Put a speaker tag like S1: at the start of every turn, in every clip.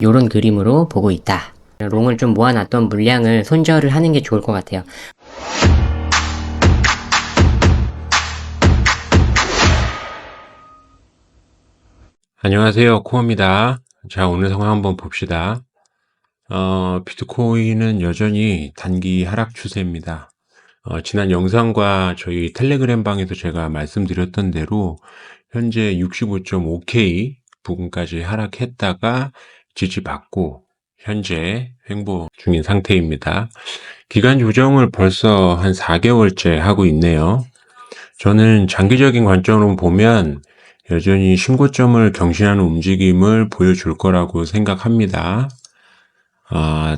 S1: 요런 그림으로 보고 있다. 롱을 좀 모아놨던 물량을 손절을 하는 게 좋을 것 같아요.
S2: 안녕하세요. 코어입니다. 자, 오늘 상황 한번 봅시다. 비트코인은 여전히 단기 하락 추세입니다. 지난 영상과 저희 텔레그램 방에서 제가 말씀드렸던 대로 현재 65.5K 부근까지 하락했다가 지지받고 현재 횡보 중인 상태입니다. 기간 조정을 벌써 한 4개월째 하고 있네요. 저는 장기적인 관점으로 보면 여전히 신고점을 경신하는 움직임을 보여줄 거라고 생각합니다.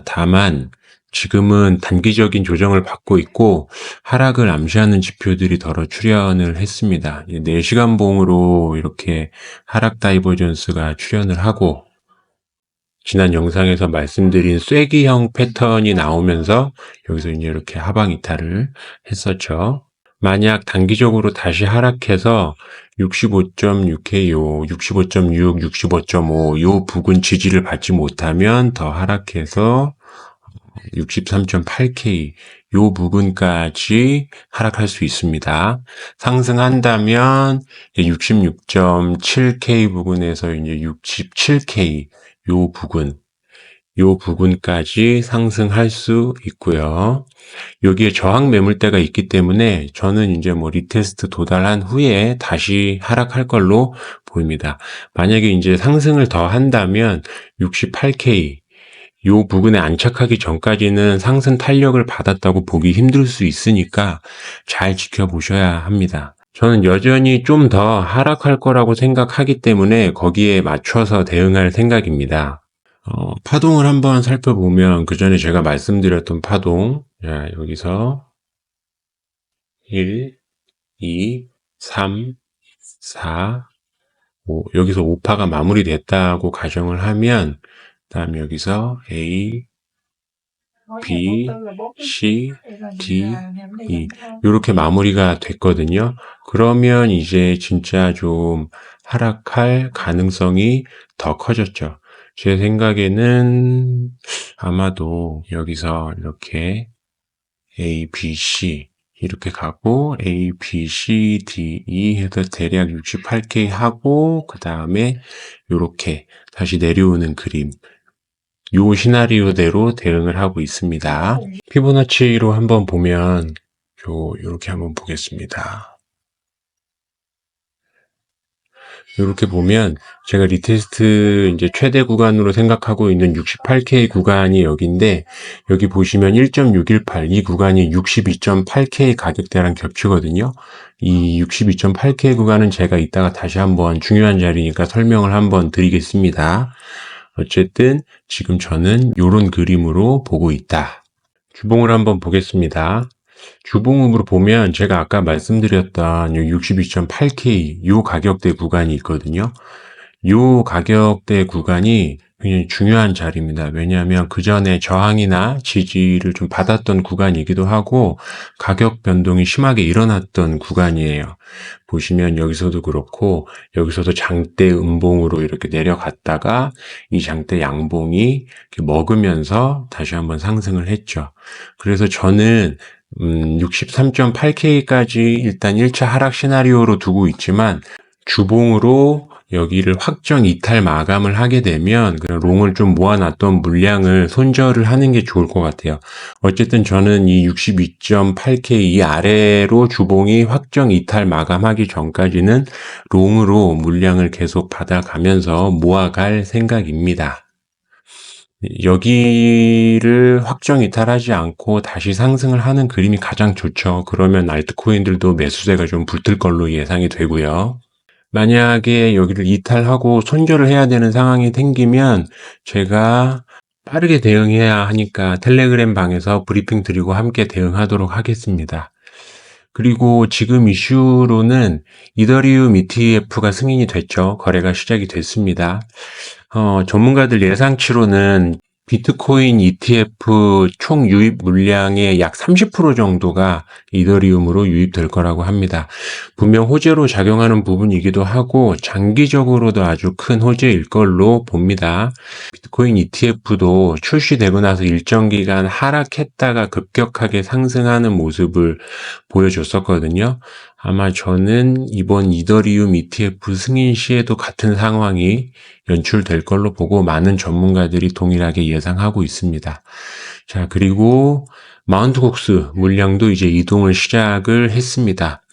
S2: 다만 지금은 단기적인 조정을 받고 있고 하락을 암시하는 지표들이 덜어 출현을 했습니다. 4시간 봉으로 이렇게 하락 다이버전스가 출현을 하고 지난 영상에서 말씀드린 쐐기형 패턴이 나오면서 여기서 이제 이렇게 하방 이탈을 했었죠. 만약 단기적으로 다시 하락해서 65.6K, 65.6, 65.5, 요 부근 지지를 받지 못하면 더 하락해서 63.8K, 요 부근까지 하락할 수 있습니다. 상승한다면 66.7K 부근에서 이제 67K, 요 부근까지 상승할 수 있고요. 여기에 저항 매물대가 있기 때문에 저는 이제 리테스트 도달한 후에 다시 하락할 걸로 보입니다. 만약에 이제 상승을 더 한다면 68K 요 부근에 안착하기 전까지는 상승 탄력을 받았다고 보기 힘들 수 있으니까 잘 지켜보셔야 합니다. 저는 여전히 좀 더 하락할 거라고 생각하기 때문에 거기에 맞춰서 대응할 생각입니다. 파동을 한번 살펴보면 그 전에 제가 말씀드렸던 파동, 자, 여기서 1, 2, 3, 4, 5, 여기서 5파가 마무리됐다고 가정을 하면, 다음 여기서 A, B, C, D, E 이렇게 마무리가 됐거든요. 그러면 이제 진짜 좀 하락할 가능성이 더 커졌죠. 제 생각에는 아마도 여기서 이렇게 A, B, C 이렇게 가고 A, B, C, D, E 해서 대략 68K 하고 그 다음에 이렇게 다시 내려오는 그림, 요 시나리오대로 대응을 하고 있습니다. 피보나치로 한번 보면 요렇게 한번 보겠습니다. 이렇게 보면 제가 리테스트 이제 최대 구간으로 생각하고 있는 68K 구간이 여기인데 여기 보시면 1.618 이 구간이 62.8K 가격대랑 겹치거든요. 이 62.8K 구간은 제가 이따가 다시 한번 중요한 자리니까 설명을 한번 드리겠습니다. 어쨌든 지금 저는 요런 그림으로 보고 있다. 주봉을 한번 보겠습니다. 주봉으로 보면 제가 아까 말씀드렸던 62.8K 요 가격대 구간이 있거든요. 요 가격대 구간이 굉장히 중요한 자리입니다. 왜냐하면 그 전에 저항이나 지지를 좀 받았던 구간이기도 하고 가격 변동이 심하게 일어났던 구간이에요. 보시면 여기서도 그렇고 여기서도 장대 음봉으로 이렇게 내려갔다가 이 장대 양봉이 먹으면서 다시 한번 상승을 했죠. 그래서 저는 63.8K까지 일단 1차 하락 시나리오로 두고 있지만 주봉으로 여기를 확정 이탈 마감을 하게 되면 그런 롱을 좀 모아놨던 물량을 손절을 하는 게 좋을 것 같아요. 어쨌든 저는 이 62.8K 이 아래로 주봉이 확정 이탈 마감하기 전까지는 롱으로 물량을 계속 받아가면서 모아갈 생각입니다. 여기를 확정 이탈하지 않고 다시 상승을 하는 그림이 가장 좋죠. 그러면 알트코인들도 매수세가 좀 붙을 걸로 예상이 되고요. 만약에 여기를 이탈하고 손절을 해야 되는 상황이 생기면 제가 빠르게 대응해야 하니까 텔레그램 방에서 브리핑 드리고 함께 대응하도록 하겠습니다. 그리고 지금 이슈로는 이더리움 ETF가 승인이 됐죠. 거래가 시작이 됐습니다. 전문가들 예상치로는 비트코인 ETF 총 유입 물량의 약 30% 정도가 이더리움으로 유입될 거라고 합니다. 분명 호재로 작용하는 부분이기도 하고 장기적으로도 아주 큰 호재일 걸로 봅니다. 비트코인 ETF도 출시되고 나서 일정 기간 하락했다가 급격하게 상승하는 모습을 보여줬었거든요. 아마 저는 이번 이더리움 ETF 승인 시에도 같은 상황이 연출될 걸로 보고 많은 전문가들이 동일하게 예상하고 있습니다. 자, 그리고 마운트 곡스 물량도 이제 이동을 시작을 했습니다.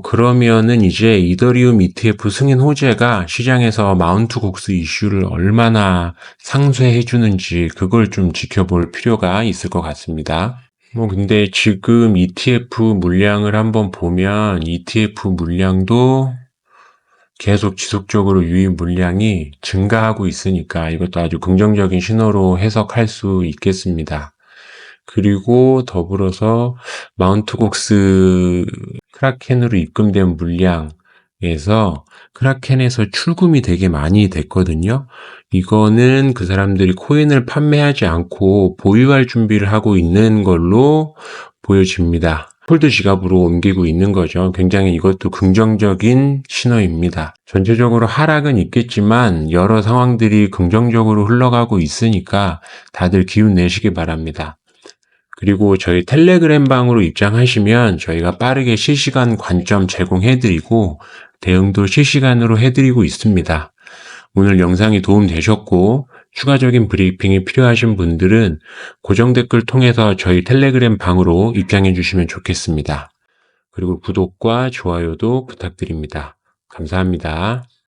S2: 그러면은 이제 이더리움 ETF 승인 호재가 시장에서 마운트 곡스 이슈를 얼마나 상쇄해 주는지 그걸 좀 지켜볼 필요가 있을 것 같습니다. 근데 지금 ETF 물량을 한번 보면 ETF 물량도 계속 지속적으로 유입 물량이 증가하고 있으니까 이것도 아주 긍정적인 신호로 해석할 수 있겠습니다. 그리고 더불어서 마운트 곡스 크라켄으로 입금된 물량에서 크라켄에서 출금이 되게 많이 됐거든요. 이거는 그 사람들이 코인을 판매하지 않고 보유할 준비를 하고 있는 걸로 보여집니다. 홀드 지갑으로 옮기고 있는 거죠. 굉장히 이것도 긍정적인 신호입니다. 전체적으로 하락은 있겠지만 여러 상황들이 긍정적으로 흘러가고 있으니까 다들 기운 내시기 바랍니다. 그리고 저희 텔레그램 방으로 입장하시면 저희가 빠르게 실시간 관점 제공해드리고 대응도 실시간으로 해드리고 있습니다. 오늘 영상이 도움되셨고 추가적인 브리핑이 필요하신 분들은 고정 댓글 통해서 저희 텔레그램 방으로 입장해 주시면 좋겠습니다. 그리고 구독과 좋아요도 부탁드립니다. 감사합니다.